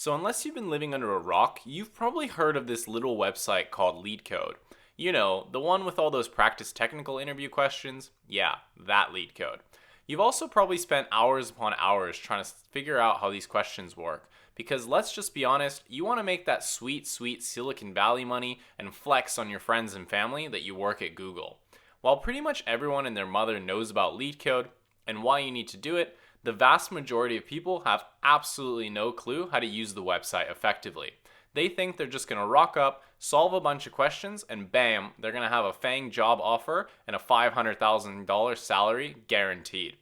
So unless you've been living under a rock, you've probably heard of this little website called Leetcode. You know, the one with all those practice technical interview questions? Yeah, that Leetcode. You've also probably spent hours upon hours trying to figure out how these questions work. Because let's just be honest, you want to make that sweet, sweet Silicon Valley money and flex on your friends and family that you work at Google. While pretty much everyone and their mother knows about Leetcode and why you need to do it, the vast majority of people have absolutely no clue how to use the website effectively. They think they're just going to rock up, solve a bunch of questions, and bam, they're going to have a FAANG job offer and a $500,000 salary guaranteed.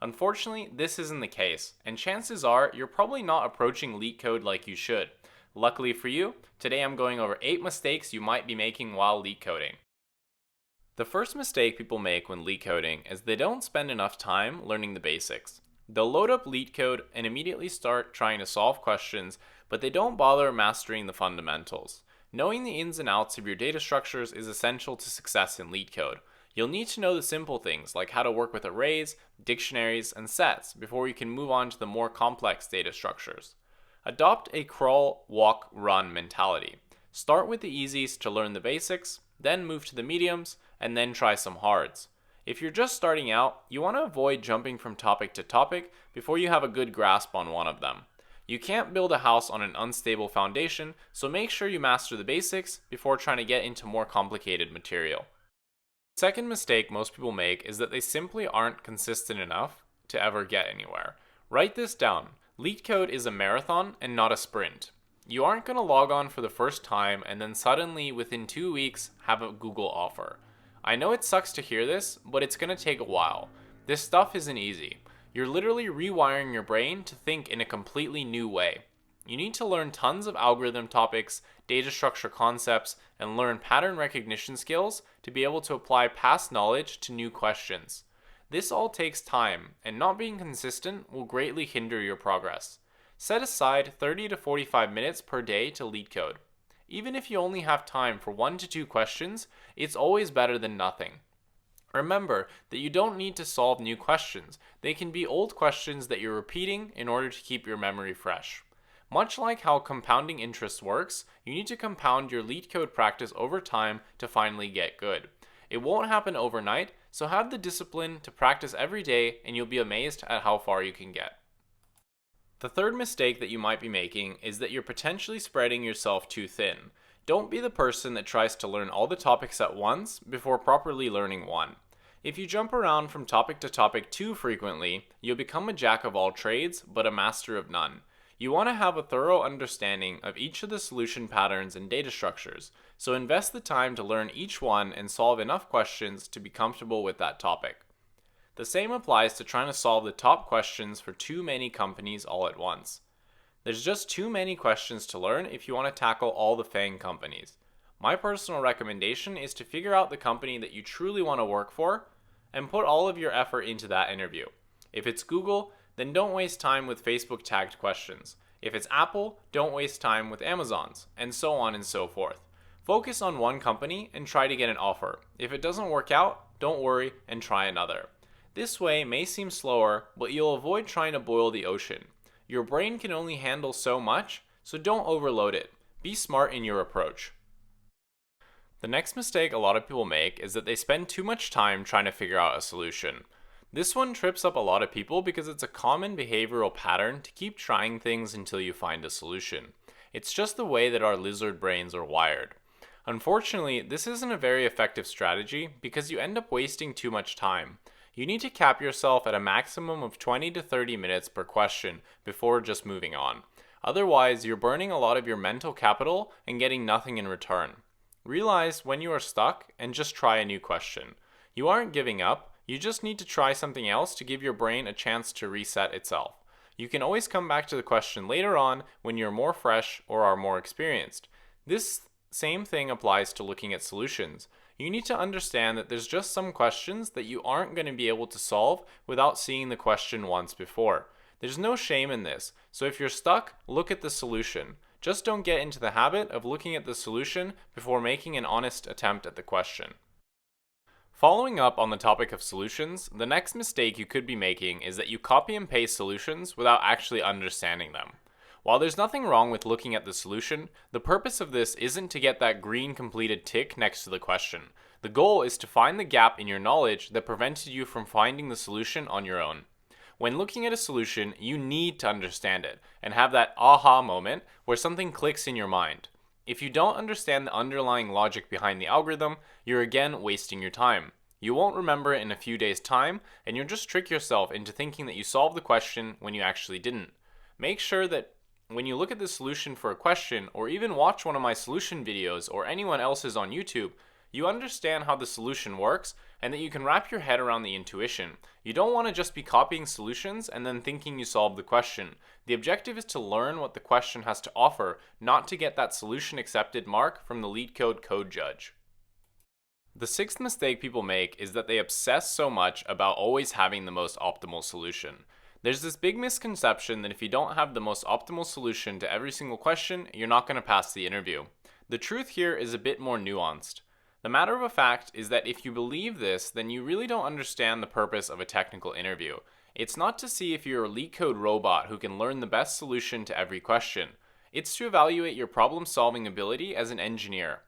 Unfortunately, this isn't the case, and chances are you're probably not approaching Leetcode like you should. Luckily for you, today I'm going over 8 mistakes you might be making while Leetcoding. The first mistake people make when Leetcoding is they don't spend enough time learning the basics. They'll load up Leetcode and immediately start trying to solve questions, but they don't bother mastering the fundamentals. Knowing the ins and outs of your data structures is essential to success in Leetcode. You'll need to know the simple things like how to work with arrays, dictionaries, and sets before you can move on to the more complex data structures. Adopt a crawl, walk, run mentality. Start with the easies to learn the basics, then move to the mediums, and then try some hards. If you're just starting out, you want to avoid jumping from topic to topic before you have a good grasp on one of them. You can't build a house on an unstable foundation, so make sure you master the basics before trying to get into more complicated material. The second mistake most people make is that they simply aren't consistent enough to ever get anywhere. Write this down. Leetcode is a marathon and not a sprint. You aren't going to log on for the first time and then suddenly within 2 weeks have a Google offer. I know it sucks to hear this, but it's going to take a while. This stuff isn't easy. You're literally rewiring your brain to think in a completely new way. You need to learn tons of algorithm topics, data structure concepts, and learn pattern recognition skills to be able to apply past knowledge to new questions. This all takes time, and not being consistent will greatly hinder your progress. Set aside 30 to 45 minutes per day to Leetcode. Even if you only have time for 1 to 2 questions, it's always better than nothing. Remember that you don't need to solve new questions. They can be old questions that you're repeating in order to keep your memory fresh. Much like how compounding interest works, you need to compound your Leetcode practice over time to finally get good. It won't happen overnight, so have the discipline to practice every day and you'll be amazed at how far you can get. The third mistake that you might be making is that you're potentially spreading yourself too thin. Don't be the person that tries to learn all the topics at once before properly learning one. If you jump around from topic to topic too frequently, you'll become a jack of all trades, but a master of none. You want to have a thorough understanding of each of the solution patterns and data structures, so invest the time to learn each one and solve enough questions to be comfortable with that topic. The same applies to trying to solve the top questions for too many companies all at once. There's just too many questions to learn if you want to tackle all the FAANG companies. My personal recommendation is to figure out the company that you truly want to work for and put all of your effort into that interview. If it's Google, then don't waste time with Facebook tagged questions. If it's Apple, don't waste time with Amazon's, and so on and so forth. Focus on one company and try to get an offer. If it doesn't work out, don't worry and try another. This way may seem slower, but you'll avoid trying to boil the ocean. Your brain can only handle so much, so don't overload it. Be smart in your approach. The next mistake a lot of people make is that they spend too much time trying to figure out a solution. This one trips up a lot of people because it's a common behavioral pattern to keep trying things until you find a solution. It's just the way that our lizard brains are wired. Unfortunately, this isn't a very effective strategy because you end up wasting too much time. You need to cap yourself at a maximum of 20 to 30 minutes per question before just moving on. Otherwise, you're burning a lot of your mental capital and getting nothing in return. Realize when you are stuck and just try a new question. You aren't giving up, you just need to try something else to give your brain a chance to reset itself. You can always come back to the question later on when you're more fresh or are more experienced. This same thing applies to looking at solutions. You need to understand that there's just some questions that you aren't going to be able to solve without seeing the question once before. There's no shame in this, so if you're stuck, look at the solution. Just don't get into the habit of looking at the solution before making an honest attempt at the question. Following up on the topic of solutions, the next mistake you could be making is that you copy and paste solutions without actually understanding them. While there's nothing wrong with looking at the solution, the purpose of this isn't to get that green completed tick next to the question. The goal is to find the gap in your knowledge that prevented you from finding the solution on your own. When looking at a solution, you need to understand it and have that aha moment where something clicks in your mind. If you don't understand the underlying logic behind the algorithm, you're again wasting your time. You won't remember it in a few days' time, and you'll just trick yourself into thinking that you solved the question when you actually didn't. Make sure that when you look at the solution for a question, or even watch one of my solution videos or anyone else's on YouTube, you understand how the solution works and that you can wrap your head around the intuition. You don't want to just be copying solutions and then thinking you solved the question. The objective is to learn what the question has to offer, not to get that solution accepted mark from the Leetcode code judge. The sixth mistake people make is that they obsess so much about always having the most optimal solution. There's this big misconception that if you don't have the most optimal solution to every single question, you're not going to pass the interview. The truth here is a bit more nuanced. The matter of a fact is that if you believe this, then you really don't understand the purpose of a technical interview. It's not to see if you're a Leetcode robot who can learn the best solution to every question. It's to evaluate your problem-solving ability as an engineer.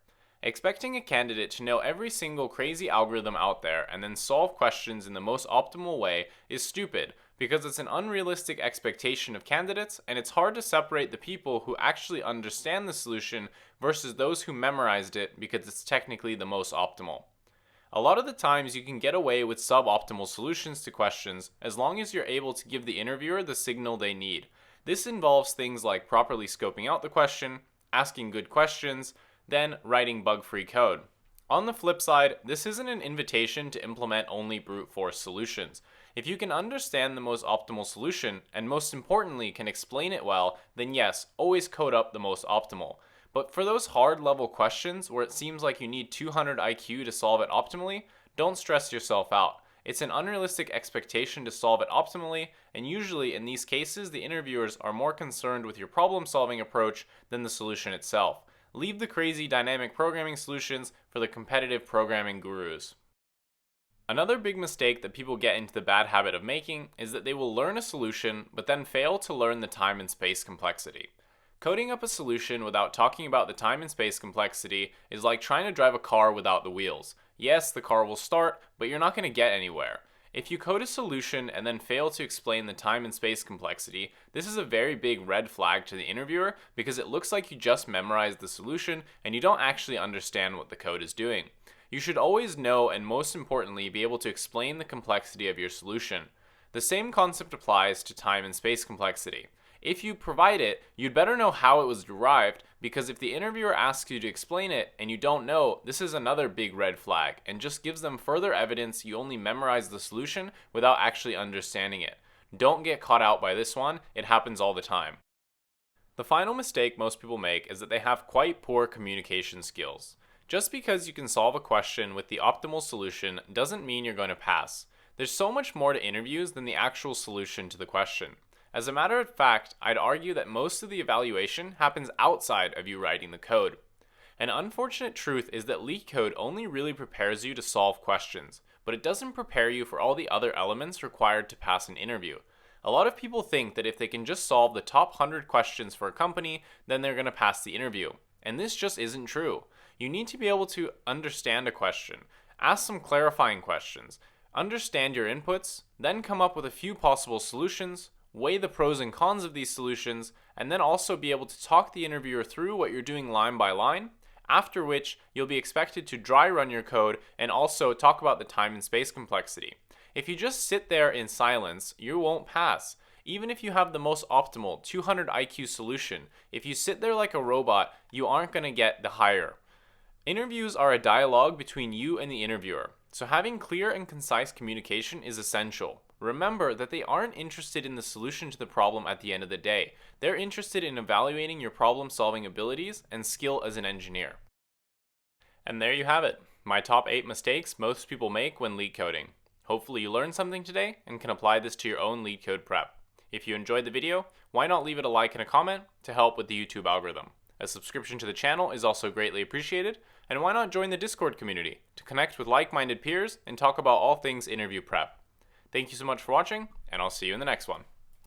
Expecting a candidate to know every single crazy algorithm out there and then solve questions in the most optimal way is stupid, because it's an unrealistic expectation of candidates, and it's hard to separate the people who actually understand the solution versus those who memorized it because it's technically the most optimal. A lot of the times you can get away with suboptimal solutions to questions as long as you're able to give the interviewer the signal they need. This involves things like properly scoping out the question, asking good questions, then writing bug-free code. On the flip side, this isn't an invitation to implement only brute force solutions. If you can understand the most optimal solution, and most importantly can explain it well, then yes, always code up the most optimal. But for those hard level questions where it seems like you need 200 IQ to solve it optimally, don't stress yourself out. It's an unrealistic expectation to solve it optimally, and usually in these cases the interviewers are more concerned with your problem solving approach than the solution itself. Leave the crazy dynamic programming solutions for the competitive programming gurus. Another big mistake that people get into the bad habit of making is that they will learn a solution but then fail to learn the time and space complexity. Coding up a solution without talking about the time and space complexity is like trying to drive a car without the wheels. Yes, the car will start, but you're not going to get anywhere. If you code a solution and then fail to explain the time and space complexity, this is a very big red flag to the interviewer because it looks like you just memorized the solution and you don't actually understand what the code is doing. You should always know, and most importantly, be able to explain the complexity of your solution. The same concept applies to time and space complexity. If you provide it, you'd better know how it was derived, because if the interviewer asks you to explain it and you don't know, this is another big red flag and just gives them further evidence you only memorized the solution without actually understanding it. Don't get caught out by this one, it happens all the time. The final mistake most people make is that they have quite poor communication skills. Just because you can solve a question with the optimal solution doesn't mean you're going to pass. There's so much more to interviews than the actual solution to the question. As a matter of fact, I'd argue that most of the evaluation happens outside of you writing the code. An unfortunate truth is that Leetcode only really prepares you to solve questions, but it doesn't prepare you for all the other elements required to pass an interview. A lot of people think that if they can just solve the top 100 questions for a company, then they're going to pass the interview. And this just isn't true. You need to be able to understand a question, ask some clarifying questions, understand your inputs, then come up with a few possible solutions, weigh the pros and cons of these solutions, and then also be able to talk the interviewer through what you're doing line by line, after which you'll be expected to dry run your code and also talk about the time and space complexity. If you just sit there in silence, you won't pass. Even if you have the most optimal 200 IQ solution, if you sit there like a robot, you aren't going to get the hire. Interviews are a dialogue between you and the interviewer, so having clear and concise communication is essential. Remember that they aren't interested in the solution to the problem at the end of the day. They're interested in evaluating your problem-solving abilities and skill as an engineer. And there you have it, my top 8 mistakes most people make when Leetcoding. Hopefully you learned something today and can apply this to your own Leetcode prep. If you enjoyed the video, why not leave it a like and a comment to help with the YouTube algorithm? A subscription to the channel is also greatly appreciated, and why not join the Discord community to connect with like-minded peers and talk about all things interview prep. Thank you so much for watching, and I'll see you in the next one.